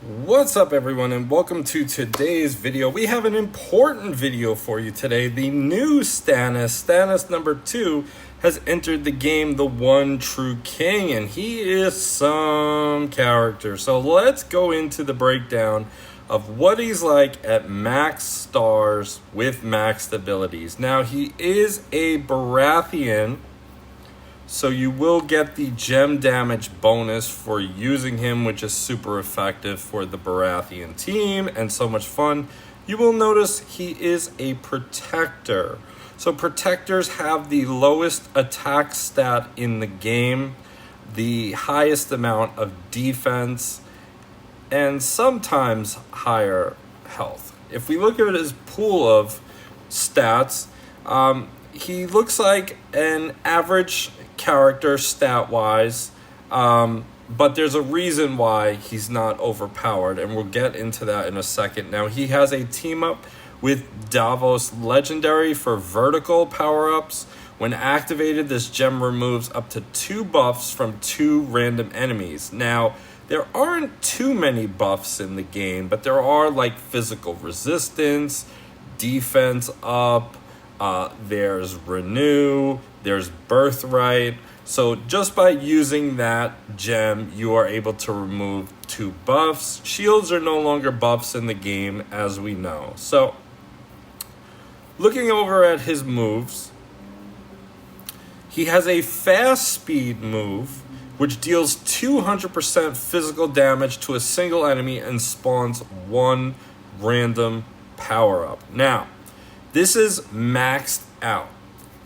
What's up everyone and welcome to today's video. We have an important video for you today. The new Stannis number 2 has entered the game, the one true king, and he is some character. So let's go into the breakdown of what he's like at max stars with maxed abilities. Now he is a Baratheon, so you will get the gem damage bonus for using him, which is super effective for the Baratheon team and so much fun. You will notice he is a protector. So protectors have the lowest attack stat in the game, the highest amount of defense, and sometimes higher health. If we look at his pool of stats, he looks like an average character stat-wise, but there's a reason why he's not overpowered, and we'll get into that in a second. Now, he has a team-up with Davos Legendary for vertical power-ups. When activated, this gem removes up to 2 buffs from 2 random enemies. Now, there aren't too many buffs in the game, but there are like physical resistance, defense up, there's renew, there's birthright. So just by using that gem, you are able to remove 2 buffs. Shields are no longer buffs in the game, as we know. So looking over at his moves, he has a fast speed move which deals 200% physical damage to a single enemy and spawns 1 random power-up. Now, this is maxed out.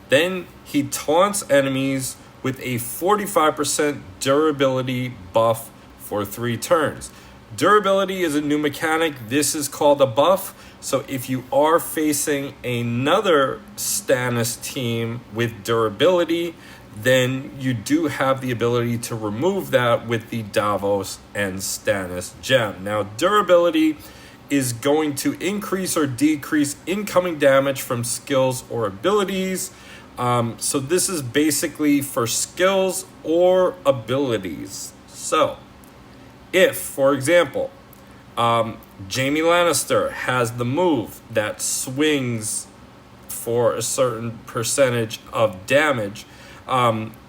Then he taunts enemies with a 45% durability buff for 3 turns. Durability is a new mechanic. This is called a buff. So if you are facing another Stannis team with durability, then you do have the ability to remove that with the Davos and Stannis gem. Now, durability is going to increase or decrease incoming damage from skills or abilities. So this is basically for skills or abilities. So if, for example, Jaime Lannister has the move that swings for a certain percentage of damage,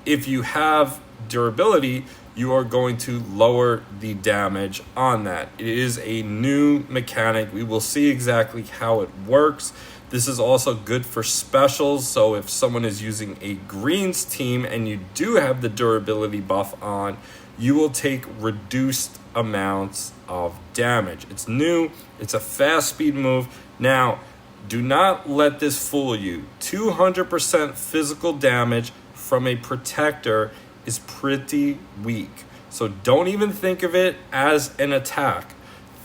if you have durability, you are going to lower the damage on that. It is a new mechanic. We will see exactly how it works. This is also good for specials. So if someone is using a greens team and you do have the durability buff on, you will take reduced amounts of damage. It's new. It's a fast speed move. Now, do not let this fool you. 200% physical damage from a protector is pretty weak. So don't even think of it as an attack.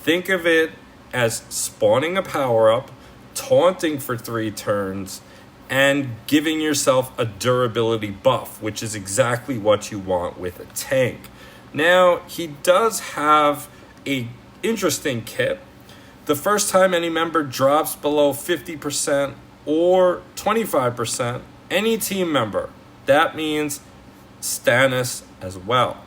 Think of it as spawning a power-up, taunting for 3 turns, and giving yourself a durability buff, which is exactly what you want with a tank. Now, he does have a interesting kit. The first time any member drops below 50% or 25%, any team member, that means Stannis as well,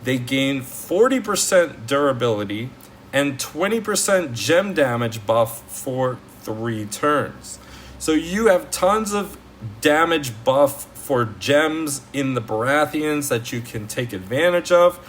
they gain 40% durability and 20% gem damage buff for 3 turns. So you have tons of damage buff for gems in the Baratheons that you can take advantage of.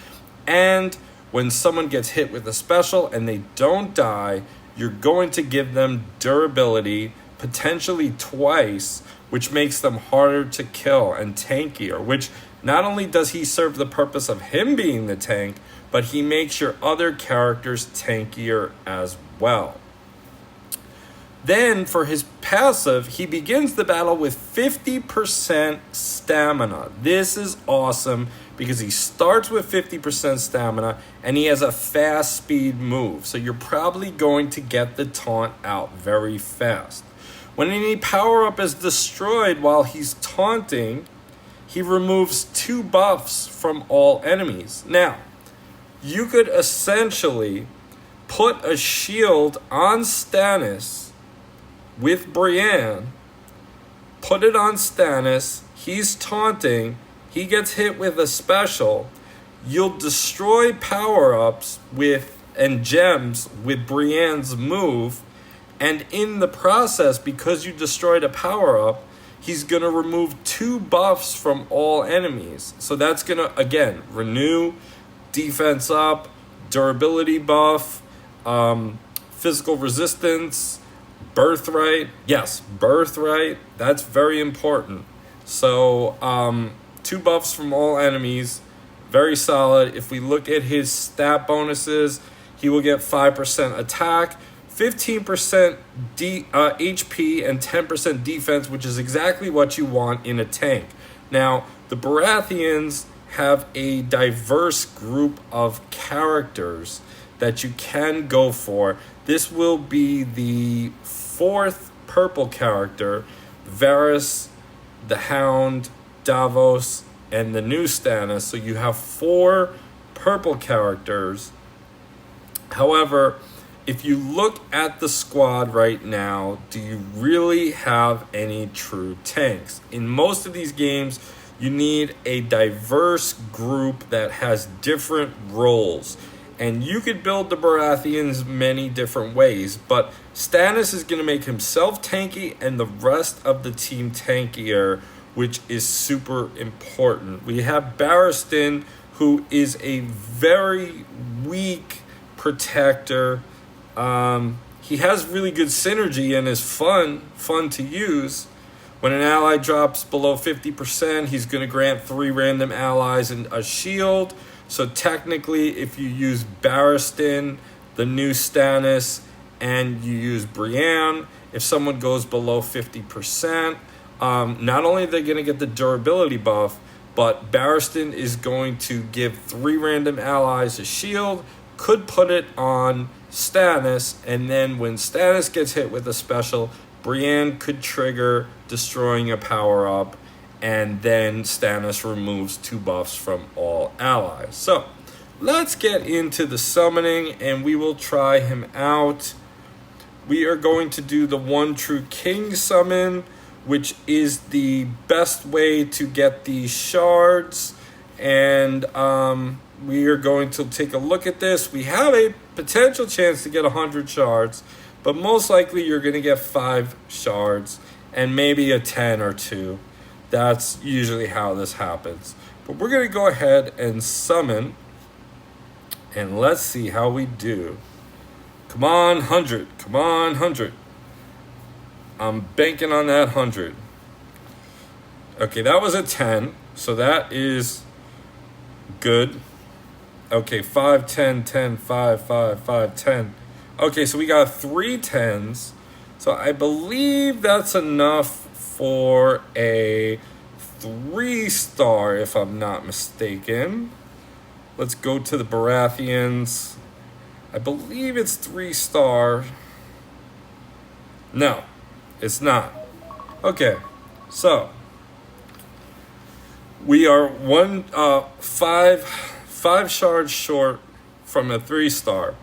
And when someone gets hit with a special and they don't die, you're going to give them durability potentially twice, which makes them harder to kill and tankier, which not only does he serve the purpose of him being the tank, but he makes your other characters tankier as well. Then for his passive, he begins the battle with 50% stamina. This is awesome because he starts with 50% stamina and he has a fast speed move. So you're probably going to get the taunt out very fast. When any power-up is destroyed while he's taunting, he removes 2 buffs from all enemies. Now, you could essentially put a shield on Stannis with Brienne, put it on Stannis, he's taunting, he gets hit with a special, you'll destroy power-ups with and gems with Brienne's move. And in the process, because you destroyed a power-up, he's going to remove 2 buffs from all enemies. So that's going to, again, renew, defense up, durability buff, physical resistance, birthright. Yes, birthright. That's very important. So 2 buffs from all enemies. Very solid. If we look at his stat bonuses, he will get 5% attack, 15% HP, and 10% defense, which is exactly what you want in a tank. Now, the Baratheons have a diverse group of characters that you can go for. This will be the 4th purple character, Varys, the Hound, Davos, and the new Stannis. So you have 4 purple characters. However, if you look at the squad right now, do you really have any true tanks? In most of these games, you need a diverse group that has different roles. And you could build the Baratheons many different ways, but Stannis is going to make himself tanky and the rest of the team tankier, which is super important. We have Barristan, who is a very weak protector. He has really good synergy and is fun to use. When an ally drops below 50%, he's going to grant 3 random allies and a shield. So technically, if you use Barristan, the new Stannis, and you use Brienne, if someone goes below 50%, not only are they going to get the durability buff, but Barristan is going to give 3 random allies a shield, could put it on Stannis, and then when Stannis gets hit with a special, Brienne could trigger destroying a power-up, and then Stannis removes 2 buffs from all allies. So let's get into the summoning, and we will try him out. We are going to do the One True King summon, which is the best way to get these shards. And we are going to take a look at this. We have a potential chance to get 100 shards, but most likely you're going to get 5 shards and maybe a 10 or 2. That's usually how this happens. But we're going to go ahead and summon, and let's see how we do. Come on, 100. Come on, 100. I'm banking on that 100. Okay, that was a 10, so that is good. Okay, 5, 10, 10, 5, 5, 5, 10. Okay, so we got 3 10s. So I believe that's enough for a 3-star, if I'm not mistaken. Let's go to the Baratheons. I believe it's 3-star. No, it's not. Okay, so we are 5 shards short from a 3-star.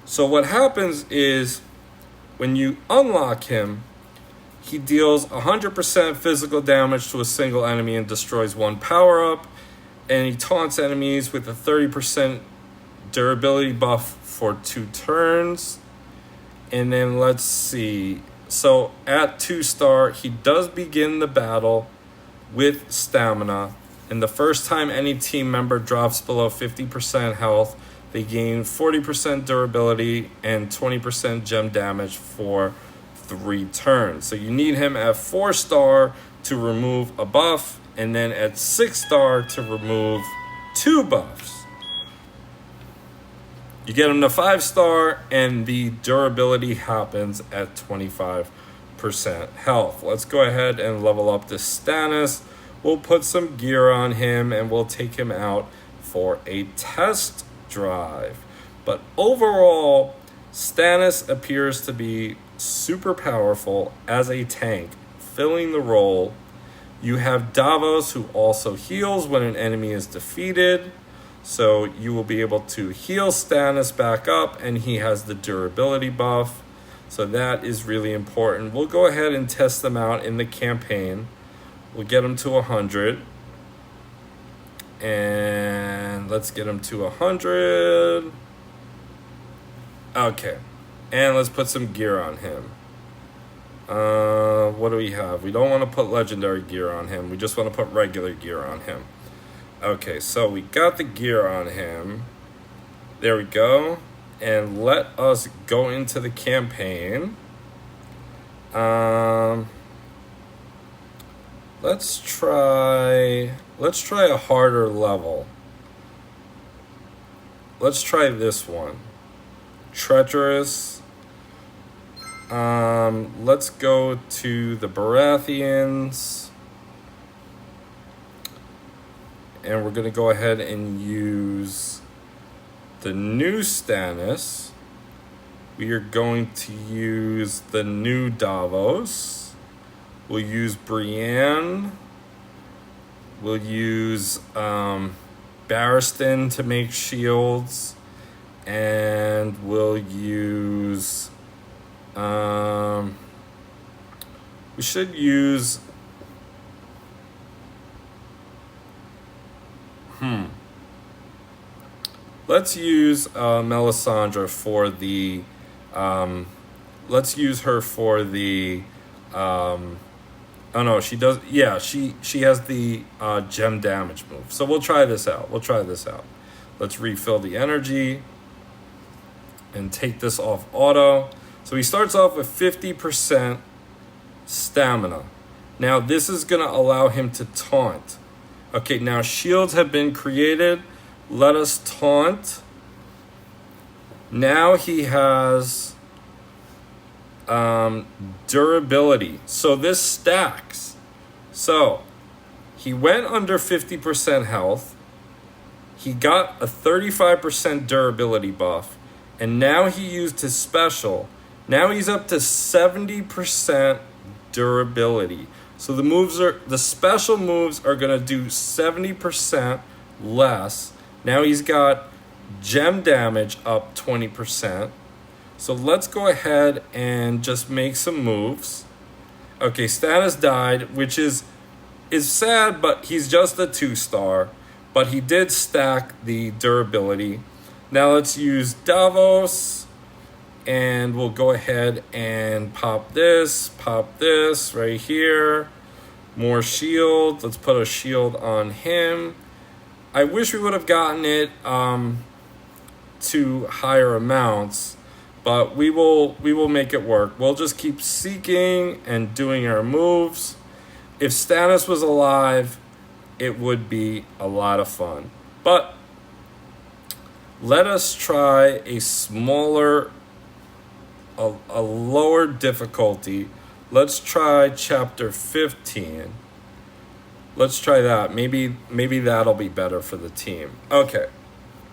So what happens is when you unlock him, he deals 100% physical damage to a single enemy and destroys 1 power-up, and he taunts enemies with a 30% durability buff for 2 turns. And then let's see. So at 2-star, he does begin the battle with stamina. And the first time any team member drops below 50% health, they gain 40% durability and 20% gem damage for 3 turns. So you need him at 4-star to remove a buff, and then at 6-star to remove 2 buffs. You get him to 5-star, and the durability happens at 25% health. Let's go ahead and level up this Stannis. We'll put some gear on him, and we'll take him out for a test drive. But overall, Stannis appears to be super powerful as a tank, filling the role. You have Davos, who also heals when an enemy is defeated. So you will be able to heal Stannis back up, and he has the durability buff. So that is really important. We'll go ahead and test them out in the campaign. We'll get him to 100. And let's get him to 100. Okay. And let's put some gear on him. What do we have? We don't want to put legendary gear on him. We just want to put regular gear on him. Okay, so we got the gear on him. There we go. And let us go into the campaign. Let's try a harder level. Let's try this one. Treacherous. Let's go to the Baratheons. And we're going to go ahead and use the new Stannis. We are going to use the new Davos. We'll use Brienne. We'll use Barristan to make shields. And we'll use... we should use... Let's use Melisandre for the... let's use her for the... oh no, she does... Yeah, she has the gem damage move. So we'll try this out. Let's refill the energy. And take this off auto. So he starts off with 50% stamina. Now this is going to allow him to taunt. Okay, now shields have been created. Let us taunt. Now he has durability. So this stacks. So he went under 50% health. He got a 35% durability buff. And now he used his special. Now he's up to 70% durability. So the special moves are going to do 70% less. Now he's got gem damage up 20%. So let's go ahead and just make some moves. Okay, Stannis died, which is sad, but he's just a 2-star. But he did stack the durability. Now let's use Davos. And we'll go ahead and pop this right here. More shield. Let's put a shield on him. I wish we would have gotten it to higher amounts, but we will make it work. We'll just keep seeking and doing our moves. If Stannis was alive, it would be a lot of fun. But let us try a smaller, a lower difficulty. Let's try chapter 15. Let's try that. Maybe that'll be better for the team. Okay.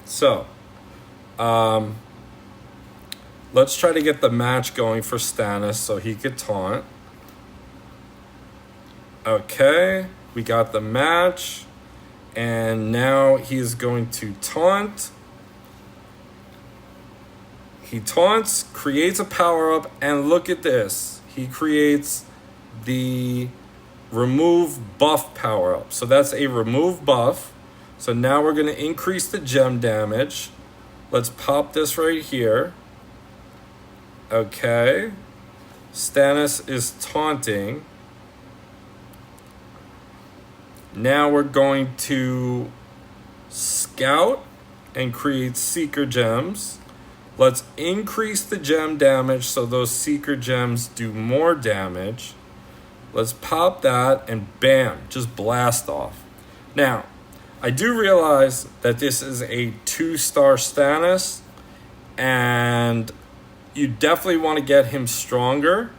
So, let's try to get the match going for Stannis so he could taunt. Okay. We got the match. And now he's going to taunt. He taunts, creates a power-up, and look at this. He creates the remove buff power-up. So that's a remove buff. So now we're going to increase the gem damage. Let's pop this right here. Okay. Stannis is taunting. Now we're going to scout and create seeker gems. Let's increase the gem damage so those seeker gems do more damage. Let's pop that and bam, just blast off. Now, I do realize that this is a 2-star Stannis and you definitely want to get him stronger,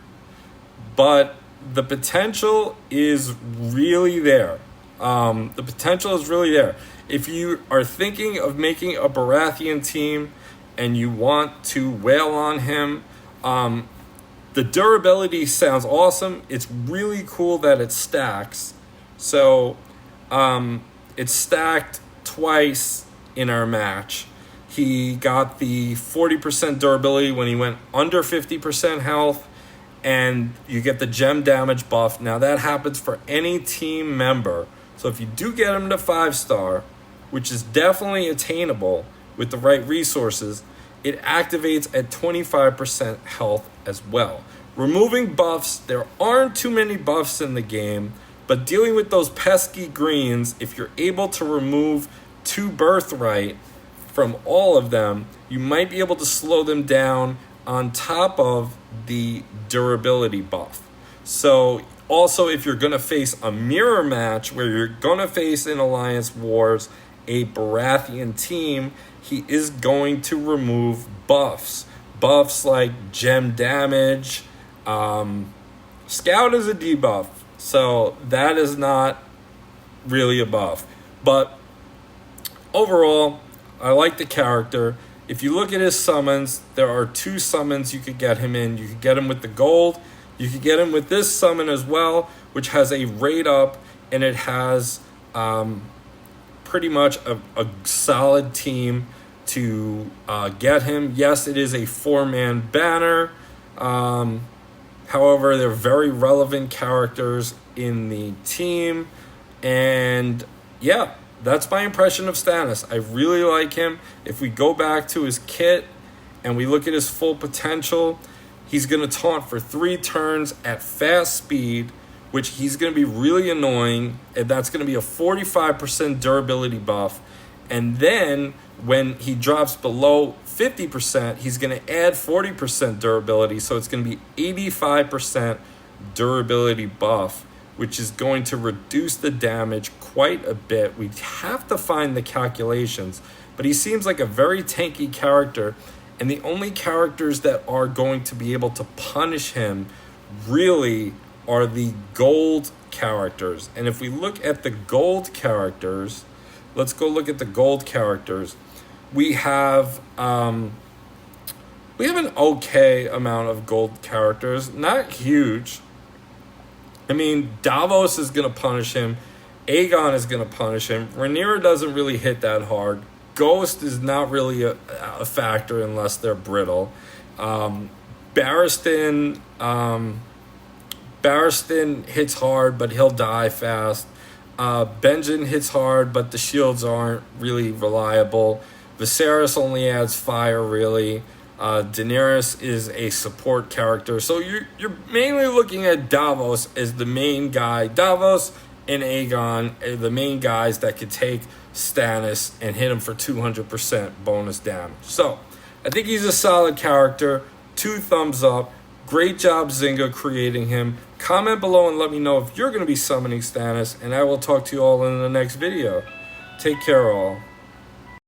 but the potential is really there. The potential is really there. If you are thinking of making a Baratheon team and you want to wail on him, the durability sounds awesome. It's really cool that it stacks. So it's stacked twice in our match. He got the 40% durability when he went under 50% health, and you get the gem damage buff. Now that happens for any team member. So if you do get him to 5-star, which is definitely attainable with the right resources, it activates at 25% health as well. Removing buffs, there aren't too many buffs in the game, but dealing with those pesky greens, if you're able to remove 2 birthright from all of them, you might be able to slow them down on top of the durability buff. So also, if you're going to face a mirror match where you're going to face in Alliance Wars a Baratheon team, he is going to remove buffs. Buffs like gem damage. Scout is a debuff, so that is not really a buff. But overall, I like the character. If you look at his summons, there are 2 summons you could get him in. You could get him with the gold. You could get him with this summon as well, which has a rate up, and it has pretty much a solid team to get him. Yes, it is a 4-man banner. However, they're very relevant characters in the team. And yeah, that's my impression of Stannis. I really like him. If we go back to his kit and we look at his full potential, he's going to taunt for 3 turns at fast speed, which he's going to be really annoying. And that's going to be a 45% durability buff. And then when he drops below 50%, he's going to add 40% durability. So it's going to be 85% durability buff, which is going to reduce the damage quite a bit. We have to find the calculations, but he seems like a very tanky character. And the only characters that are going to be able to punish him really are the gold characters. And if we look at the gold characters, let's go look at the gold characters. We have an okay amount of gold characters, not huge. I mean, Davos is going to punish him. Aegon is going to punish him. Rhaenyra doesn't really hit that hard. Ghost is not really a factor unless they're brittle. Barristan hits hard, but he'll die fast. Benjen hits hard, but the shields aren't really reliable. Viserys only adds fire, really. Daenerys is a support character. So you're mainly looking at Davos as the main guy. Davos and Aegon are the main guys that could take Stannis and hit him for 200% bonus damage. So I think he's a solid character. 2 thumbs up. Great job, Zynga, creating him. Comment below and let me know if you're going to be summoning Stannis, and I will talk to you all in the next video. Take care, all.